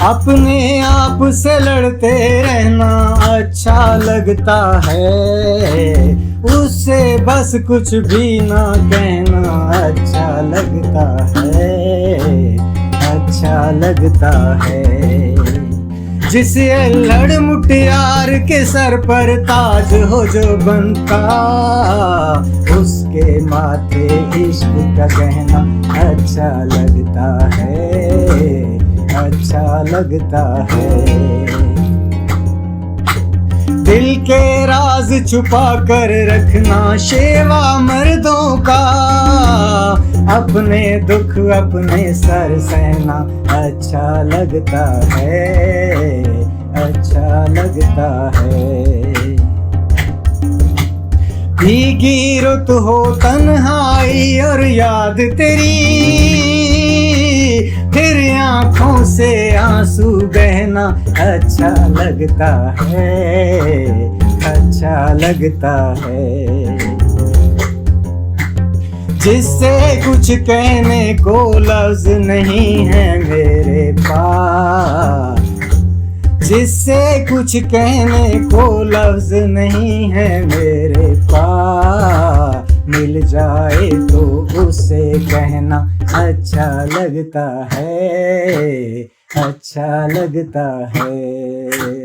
अपने आप से लड़ते रहना अच्छा लगता है, उससे बस कुछ भी ना कहना अच्छा लगता है, अच्छा लगता है। जिसे अल्हड़ मुटियार के सर पर ताज हो जो बनता, उसके माथे इश्क का गहना अच्छा लगता है, अच्छा लगता है। दिल के राज छुपा कर रखना शेवा मर्दों का, अपने दुख अपने सर सहना अच्छा लगता है, अच्छा लगता है। भीगी रुत हो तन्हाई और याद तेरी, फिर आंखों से आंसू बहना अच्छा लगता है, अच्छा लगता है। जिससे कुछ कहने को लफ्ज नहीं है मेरे पास, जिससे कुछ कहने को लफ्ज नहीं है मेरे पास, मिल जाए तो उससे कहना अच्छा लगता है, अच्छा लगता है।